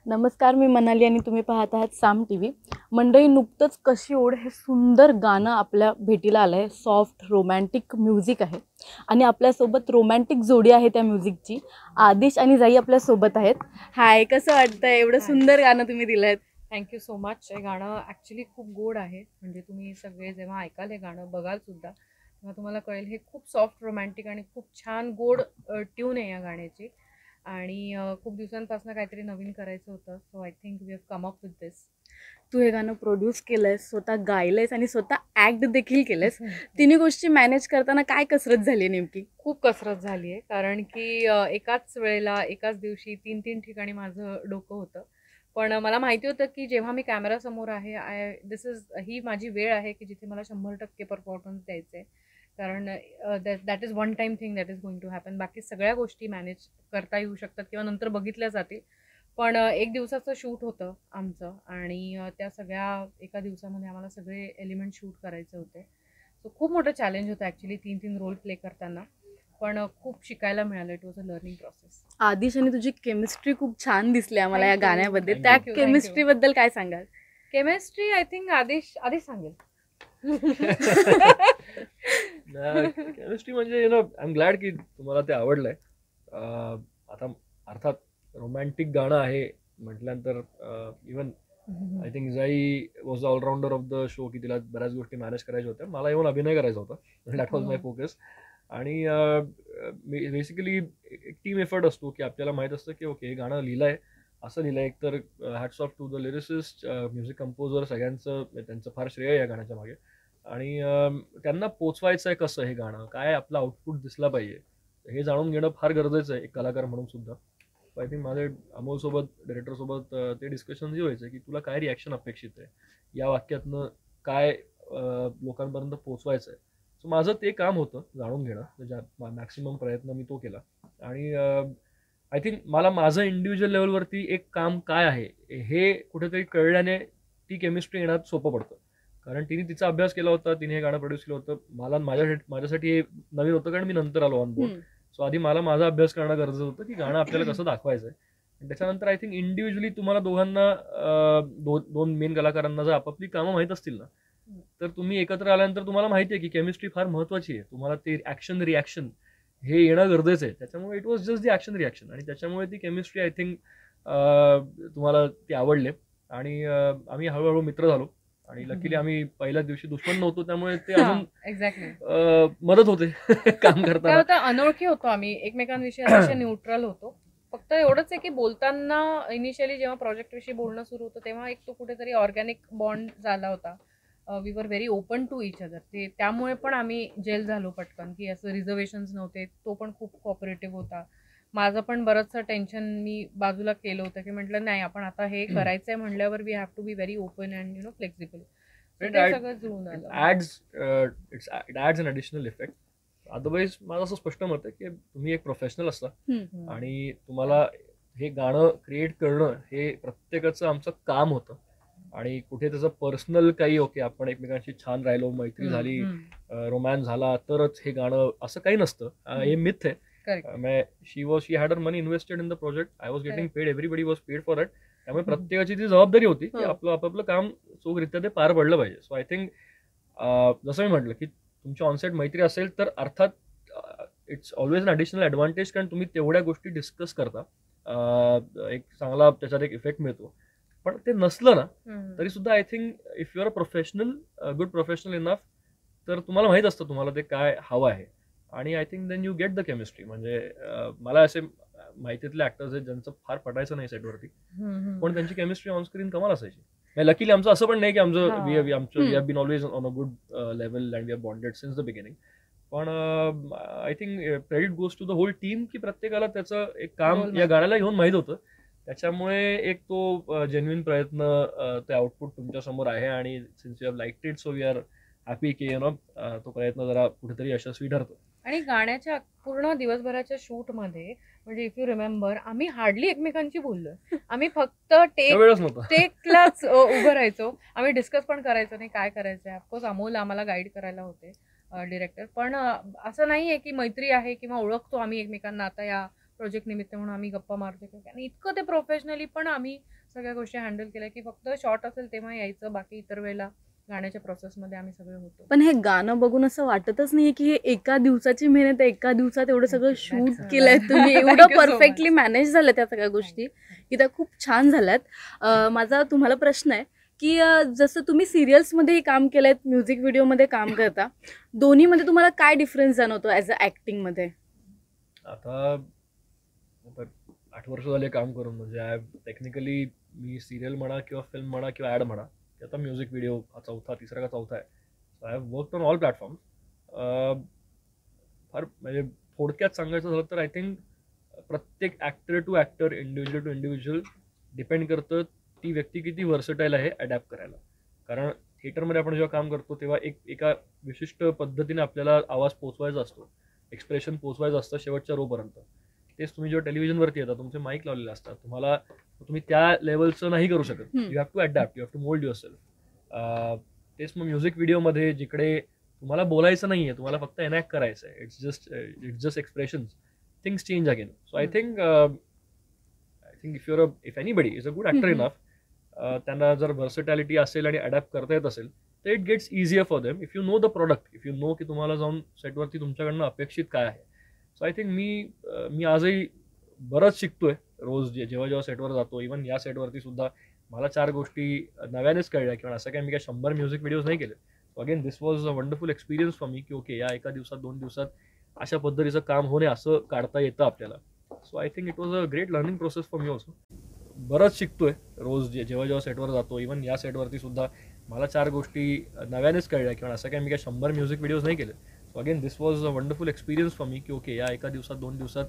नमस्कार, मी मनाली आणि तुम्ही पाहत आहात साम टीव्ही. मंडळी, नुकतंच कशी ओढ हे सुंदर गाणं आपल्या भेटीला आलं आहे. सॉफ्ट रोमॅन्टिक म्युझिक आहे आणि आपल्यासोबत रोमॅन्टिक जोडी आहे त्या म्युझिकची. आदिश आणि जाई आपल्यासोबत आहेत. हाय, कसं वाटतंय? एवढं सुंदर गाणं तुम्ही दिलं आहे. Thank you so much. हे गाणं ॲक्च्युली खूप गोड आहे. म्हणजे तुम्ही सगळे जेव्हा ऐकाल हे गाणं, बघाल सुद्धा, तेव्हा तुम्हाला कळेल हे खूप सॉफ्ट रोमॅन्टिक आणि खूप छान गोड ट्यून आहे या गाण्याची. आणि खूप दिवसांपासून काहीतरी नवीन करायचं होतं. So I think we have come up with this. तू हे गाणं प्रोड्यूस केलंयस, स्वतः गायलंयस आणि स्वतः ॲक्ट देखील केलंयस. तिन्ही गोष्टी मॅनेज करताना काय कसरत झाली नेमकी? खूप कसरत झाली आहे, कारण की एकाच वेळेला एकाच दिवशी 3-3 ठिकाणी माझं डोकं होतं. पण मला माहिती होतं की जेव्हा मी कॅमेरासमोर आहे, ही माझी वेळ आहे की जिथे मला 100% परफॉर्मन्स द्यायचं आहे. कारण that is one time thing that is going to happen. बाकी सगळ्या गोष्टी मॅनेज करता येऊ शकतात किंवा नंतर बघितल्या जातील. पण एक दिवसाचं शूट होतं आमचं आणि त्या सगळ्या एका दिवसामध्ये आम्हाला सगळे एलिमेंट शूट करायचे होते. सो खूप मोठं चॅलेंज होतं ॲक्च्युली 3-3 रोल प्ले करताना. पण खूप शिकायला मिळालं. It was a learning process. Aadish आणि तुझी केमिस्ट्री खूप छान दिसली आम्हाला या Thank you. गाण्यामध्ये. Thank त्या you. केमिस्ट्री बद्दल काय सांगाल? केमिस्ट्री आय थिंक आदिश सांगेल. केमिस्ट्री म्हणजे आय एम ग्लॅड की तुम्हाला ते आवडलंय. आता अर्थात रोमॅन्टिक गाणं आहे म्हटल्यानंतर even I think Jai was the allrounder of the show, की तिला बऱ्याच गोष्टी मॅनेज करायच्या होत्या. मला येऊन अभिनय करायचा होता. That was my focus. आणि बेसिकली एक टीम एफर्ट असतो की आपल्याला माहीत असतं की ओके, हे गाणं लिहिलंय, असं लिहिलंय. एक तर hats off to the lyricist, music composer, सगळ्यांचं त्यांचं फार श्रेय या गाण्याच्या मागे. आणि त्यांना पोचवायचं आहे कसं हे गाणं, काय आपलं आउटपुट दिसला पाहिजे, हे जाणून घेणं फार गरजेचं आहे एक कलाकार म्हणून सुद्धा. आय थिंक माझे अमोलसोबत, डायरेक्टरसोबत ते डिस्कशनही व्हायचं की तुला काय रिॲक्शन अपेक्षित आहे, या वाक्यातनं काय लोकांपर्यंत पोचवायचं आहे. सो माझं ते काम होतं जाणून घेणं. त्याच्या मॅक्सिमम प्रयत्न मी तो केला. आणि आय थिंक मला माझं इंडिव्हिज्युअल लेवलवरती एक काम काय आहे हे कुठेतरी कळल्याने ती केमिस्ट्री येण्यात सोपं पडतं. कारण तिने तिचा अभ्यास केला होता, तिने हे गाणं प्रोड्यूस केलं होतं. मला माझ्यासाठी हे नवीन होतं, कारण मी नंतर आलो ऑन बोर्ड. सो आधी मला माझा अभ्यास करणं गरजेचं होतं की गाणं आपल्याला कसं दाखवायचं आहे. आणि त्याच्यानंतर आय थिंक इंडिव्हिज्युअली तुम्हाला दोघांना, दोन मेन कलाकारांना जर आपापली कामं माहीत असतील ना, तर तुम्ही एकत्र आल्यानंतर तुम्हाला माहिती आहे की केमिस्ट्री फार महत्त्वाची आहे. तुम्हाला ते ॲक्शन रिॲक्शन हे येणं गरजेचं आहे. त्याच्यामुळे it was just the action reaction, आणि त्याच्यामुळे ती केमिस्ट्री आय थिंक तुम्हाला ती आवडले. आणि आम्ही हळूहळू मित्र झालो. आणि लकीली आम्ही पहिल्याच दिवशी दुश्मन नव्हतो, त्यामुळे ते अजून एक्झॅक्टली मदत होते काम काय करताना. होतं, अनोळखी होतो आम्ही एकमेकांविषयी, अतिशय न्यूट्रल होतो. फक्त एवढंच आहे की बोलताना इनिशियली जेव्हा प्रोजेक्ट विषयी बोलणं सुरू होतं तेव्हा एक तो कुठेतरी ऑर्गॅनिक बॉन्ड झाला होता. We were very open to each other. ते त्यामुळे पण आम्ही जेल झालो पटकन, की असं रिझर्वेशन्स नव्हते. तो पण खूप कॉपरेटिव्ह होता. माझं पण बरंचसं टेन्शन मी बाजूला केलं होतं, की म्हटलं नाही, आपण आता हे करायचंय म्हणल्यावर we have to be very open and flexible. ते सगळं जुळून आलं. It adds an additional effect. Otherwise माझं असं स्पष्ट मत आहे की तुम्ही एक प्रोफेशनल असता, आणि तुम्हाला हे गाणं क्रिएट करणं हे प्रत्येकाचं आमचं काम होतं. आणि कुठे त्याचं पर्सनल काही ओके आपण एकमेकांशी छान राहिलो, मैत्री झाली, रोमॅन्स झाला तरच हे गाणं, असं काही नसतं. हे मिथ आहे. She had her money invested in the project. I was getting paid, everybody was paid for it. त्यामुळे प्रत्येकाची ती जबाबदारी होती की आपलं आपापलं काम चोखरित्या ते पार पडलं पाहिजे. सो आय थिंक जसं मी म्हटलं की तुमची ऑनसेट मैत्री असेल तर अर्थात it's always an additional advantage, कारण तुम्ही तेवढ्या गोष्टी डिस्कस करता. एक चांगला त्याच्यात एक इफेक्ट मिळतो. पण ते नसलं ना तरी सुद्धा I think if you are a professional, good professional enough, तर तुम्हाला माहीत असतं तुम्हाला ते काय हवं आहे. आणि I think then you get the chemistry. म्हणजे मला असे माहितीतले ॲक्टर्स आहेत ज्यांचं फार पटायचं नाही सेटवरती, पण त्यांची केमिस्ट्री ऑन स्क्रीन कमाल असायची. लकीली आमचं असं पण नाही की आमचं we have been always on a good level and we have bonded since the beginning. पण I think credit goes to the whole team, की प्रत्येकाला त्याचं एक काम या गाण्याला घेऊन माहीत होतं. त्याच्यामुळे एक तो जेन्युइन प्रयत्न, ते आउटपुट तुमच्यासमोर आहे. आणि since you have liked it, so we are happy की तो प्रयत्न जरा कुठेतरी यशस्वी ठरतो. आणि गाण्याच्या पूर्ण दिवसभराच्या शूटमध्ये, म्हणजे इफ यू रिमेंबर, आम्ही हार्डली एकमेकांशी बोललोय. आम्ही फक्त वेळच नव्हता. टेकलाच उभं राहायचो. आम्ही डिस्कस पण करायचो नाही काय करायचंय. ऑफकोर्स अमोल आम्हाला गाईड करायला होते, डिरेक्टर. पण असं नाहीये की मैत्री आहे किंवा ओळखतो आम्ही एकमेकांना आता या प्रोजेक्ट निमित्त म्हणून आम्ही गप्पा मारतो. आणि इतकं ते प्रोफेशनली पण आम्ही सगळ्या गोष्टी हँडल केल्या की फक्त शॉर्ट असेल तेव्हा यायचं, बाकी इतर वेळेला गाण्याच्या प्रोसेसमध्ये आम्ही सगळे होतो. पण हे गाणं बघून असं वाटतच नाहीये की हे एका दिवसाची मेहनत आहे, एका दिवसात एवढं सगळं Thank you. शूट That's- केलंय तुम्ही, Thank एवढं you so perfectly much. Manage झालं त्या सगळ्या गोष्टी की त्या खूप छान झाल्यात. माझा तुम्हाला प्रश्न आहे की जसं तुम्ही सिरियल्समध्येही काम केलंय, म्युझिक व्हिडिओमध्ये काम करता, दोन्हीमध्ये तुम्हाला काय डिफरन्स जाणवतो ॲज अ ॲक्टिंगमध्ये? आता 8 वर्ष झाले काम करून, म्हणजे टेक्निकली मी सिरियल म्हणा किंवा फिल्म म्हणा किंवा ॲड म्हणा, की आता म्युझिक व्हिडिओ हा तिसरा का चौथा आहे. So I have work on all platform. फार म्हणजे थोडक्यात सांगायचं झालं तर आय थिंक प्रत्येक actor to actor, individual to individual depend करतं ती व्यक्ती किती व्हर्सटाईल आहे ॲडॅप्ट करायला. कारण थिएटरमध्ये आपण जेव्हा काम करतो तेव्हा एका विशिष्ट पद्धतीने आपल्याला आवाज पोचवायचा असतो, एक्सप्रेशन पोचवायचं असतं शेवटच्या रोपर्यंत. तेच तुम्ही जेव्हा टेलिव्हिजनवरती येतात, तुमचे माईक लावलेले असतात, तुम्ही त्या लेवलचं नाही करू शकत. You have to adapt, you have to mould yourself. तेच मग म्युझिक व्हिडिओमध्ये जिकडे तुम्हाला बोलायचं नाही आहे, तुम्हाला फक्त एनॅक्ट करायचं आहे, it's just expressions, things change again. So I think if anybody is a good actor enough, त्यांना जर व्हर्सटॅलिटी असेल आणि अडॅप्ट करता येत असेल तर it gets easier for them if you know the product, if you know की तुम्हाला जाऊन सेटवरती तुमच्याकडनं अपेक्षित काय आहे. सो आय थिंक मी आजही बरंच शिकतोय रोज, जेव्हा सेटवर जातो. इव्हन या सेटवरती सुद्धा मला 4 गोष्टी नव्यानेच कळल्या, किंवा असं काय मी काय 100 म्युझिक व्हिडिओज नाही केले. So again this was a wonderful experience for me की ओके, या एका दिवसात 2 दिवसात अशा पद्धतीचं काम होणे असं काढता येतं आपल्याला. So I think it was a great learning process for me also. बरंच शिकतोय रोज, जेव्हा सेटवर जातो. इव्हन या सेटवरती सुद्धा मला 4 गोष्टी नव्यानेच कळल्या, किंवा असं काय मी काय 100 म्युझिक व्हिडिओज नाही केले. So again this was a wonderful experience for me की ओके, या एका दिवसात 2 दिवसात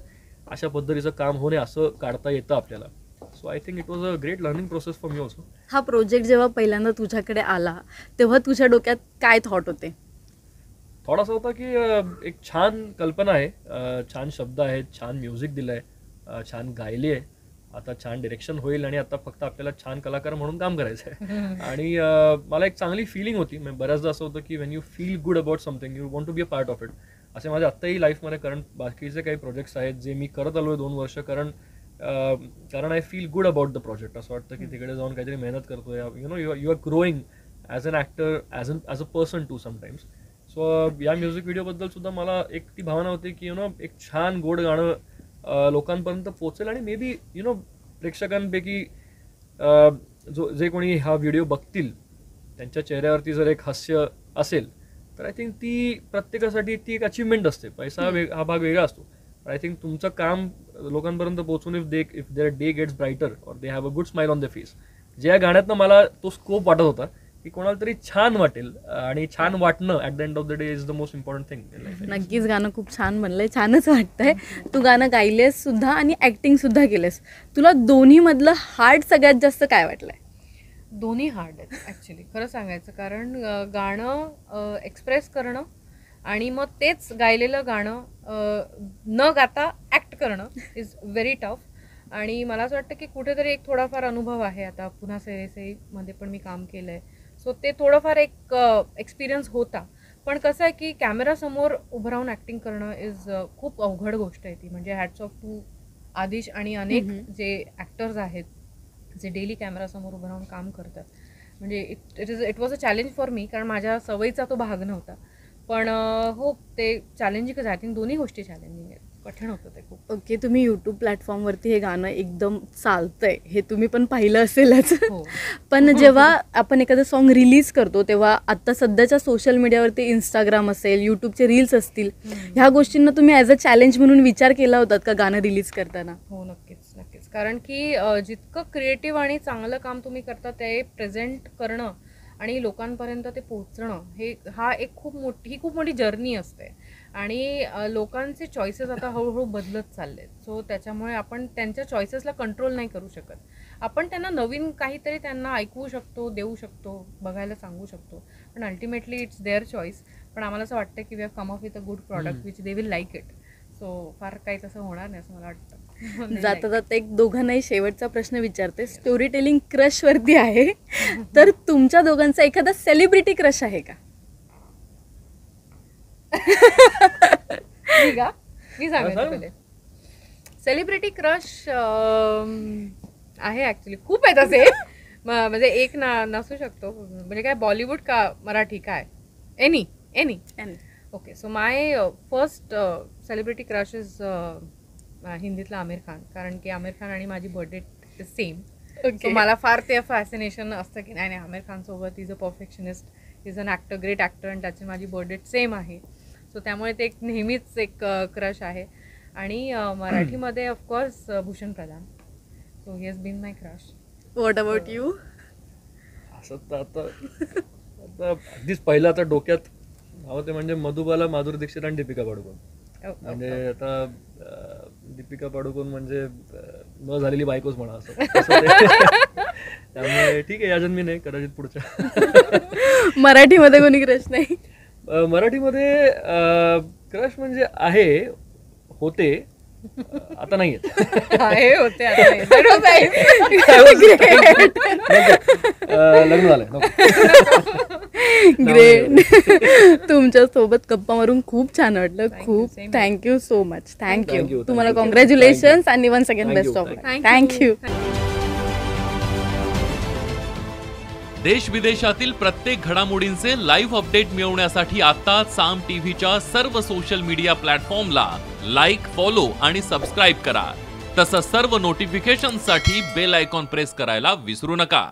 अशा पद्धतीचं काम होणे असं काढता येतं आपल्याला. So I think it was a great learning process for me also. हा प्रोजेक्ट जेव्हा पहिल्यांदा तुझ्याकडे आला तेव्हा तुझ्या डोक्यात काय थॉट होते? थोडासा होता की एक छान कल्पना आहे, छान शब्द आहेत, छान म्युझिक दिलं आहे, छान गायली आहे, आता छान डिरेक्शन होईल आणि आता फक्त आपल्याला छान कलाकार म्हणून काम करायचं आहे. आणि मला एक चांगली फिलिंग होती. म्हणजे बऱ्याचदा असं होतं की when you feel good about something you want to be a part of it. असे माझ्या आत्ताही लाईफमध्ये कारण बाकीचे काही प्रोजेक्ट्स आहेत जे मी करत आलो आहे 2 वर्ष, कारण I feel good about the project. असं वाटतं की तिकडे जाऊन काहीतरी मेहनत करतोय, you are growing as an actor, as a person too sometimes. So या म्युझिक व्हिडिओबद्दल सुद्धा मला एक ती भावना होती की एक छान गोड गाणं लोकांपर्यंत पोहोचेल, आणि मे बी प्रेक्षकांपैकी जे कोणी हा व्हिडिओ बघतील त्यांच्या चेहऱ्यावरती जर एक हास्य असेल तर आय थिंक ती प्रत्येकासाठी ती एक अचिव्हमेंट असते. पैसा हा भाग वेगळा असतो, आय थिंक तुमचं काम लोकांपर्यंत पोहोचून if their day gets brighter or they have a good smile on the face. ज्या गाण्यातनं मला तो स्कोप वाटत होता की कोणाला तरी छान वाटेल, आणि छान वाटणं at the end of the day is the most important thing in life. नक्कीच गाणं खूप छान बनलंय, छानच वाटतंय. तू गाणं गायलेस सुद्धा आणि ॲक्टिंग सुद्धा केलेस. तुला दोन्हीमधलं हार्ड सगळ्यात जास्त काय वाटलंय? दोन्ही हार्ड आहेत ॲक्च्युली, खरं सांगायचं. कारण गाणं एक्सप्रेस करणं आणि मग तेच गायलेलं गाणं न गाता ॲक्ट करणं इज व्हेरी टफ. आणि मला असं वाटतं की कुठेतरी एक थोडाफार अनुभव आहे. आता पुन्हा मध्ये पण मी काम केलं आहे, सो ते थोडंफार एक एक्सपिरियन्स होता. पण कसं आहे की कॅमेरासमोर उभं राहून ॲक्टिंग करणं इज खूप अवघड गोष्ट आहे ती. म्हणजे हॅट्स ऑफ टू आदिश आणि अनेक जे ॲक्टर्स आहेत जे डेली कॅमेरासमोर उभं राहून काम करतात. म्हणजे it was a challenge for me, कारण माझ्या सवयीचा तो भाग नव्हता. पण हो, ते चॅलेंजिंगच आहे. आय थिंक दोन्ही गोष्टी चॅलेंजिंग आहेत, कठीण होतं ते खूप. ओके, तुम्ही यूट्यूब प्लॅटफॉर्मवरती हे गाणं एकदम चालतंय हे तुम्ही पण पाहिलं असेलच. हो. पण जेव्हा आपण एखादं सॉन्ग रिलीज करतो तेव्हा आता सध्याच्या सोशल मीडियावरती इंस्टाग्राम असेल, यूट्यूबचे रील्स असतील, ह्या गोष्टींना तुम्ही ॲज अ चॅलेंज म्हणून विचार केला होतात का गाणं रिलीज करताना? हो, नक्कीच नक्कीच. कारण की जितकं क्रिएटिव्ह आणि चांगलं काम तुम्ही करता ते प्रेझेंट करणं आणि लोकांपर्यंत ते पोहोचणं ही खूप मोठी जर्नी असते. आणि लोकांचे चॉईसेस आता हळूहळू बदलत चालले आहेत. सो त्याच्यामुळे आपण त्यांच्या चॉईसेसला कंट्रोल नाही करू शकत. आपण त्यांना नवीन काहीतरी त्यांना ऐकवू शकतो, देऊ शकतो, बघायला सांगू शकतो, पण अल्टिमेटली इट्स देअर चॉईस. पण आम्हाला असं वाटतं की we have come up with a good product which they will like it. So फार काही तसं होणार नाही असं मला वाटतं. जाता जाता एक दोघांनाही शेवटचा प्रश्न विचारते. स्टोरी टेलिंग क्रश वरती आहे, तर तुमच्या दोघांचा एखादा सेलिब्रिटी क्रश आहे का? मी सांगायचं पहिले. सेलिब्रिटी क्रश आहे ॲक्च्युली, खूप आहेत असे. म्हणजे एक नसू शकतो, म्हणजे काय बॉलिवूड का मराठी काय, any. Okay, so my first celebrity crush is हिंदीतला आमिर खान, कारण की आमिर खान आणि माझी बर्थडे इज सेम. सो मला फार ते फॅसिनेशन असतं की नाही आमिर खान सोबत, is a perfectionist, is an actor, great actor, आणि त्याची माझी बर्थडे सेम आहे. सो त्यामुळे ते एक नेहमीच एक क्रश आहे. आणि मराठीमध्ये of course Bhushan Pradhan. So he has been my crush. What about you? असं तर आता अगदीच पहिलं आता डोक्यात नाव ते म्हणजे मधुबाला, माधुरी दीक्षित आणि दीपिका पाडुकोन. म्हणजे आता दीपिका पाडुकोन म्हणजे न झालेली बायकोच म्हणा असं त्यामुळे ठीक आहे, या जन्मी नाही, कदाचित पुढच्या. मराठीमध्ये कोणी क्रश नाही? मराठीमध्ये क्रश म्हणजे आहे, होते, आता नाही होते लग्न झालंय. ग्रेट. तुमच्या सोबत गप्पा मारून खूप छान वाटलं. खूप Same. Thank you so much. Thank you. तुम्हाला Thank you. कॉंग्रॅच्युलेशन्स आणि once again Thank best you. Of luck. Thank you. Thank you. देश विदेशातील प्रत्येक घडामोडींचे लाईव्ह अपडेट मिळवण्यासाठी आता साम टीव्हीच्या सर्व सोशल मीडिया प्लॅटफॉर्मला लाईक, फॉलो आणि सबस्क्राईब करा. तसंच सर्व नोटिफिकेशनसाठी बेल आयकॉन प्रेस करायला विसरू नका.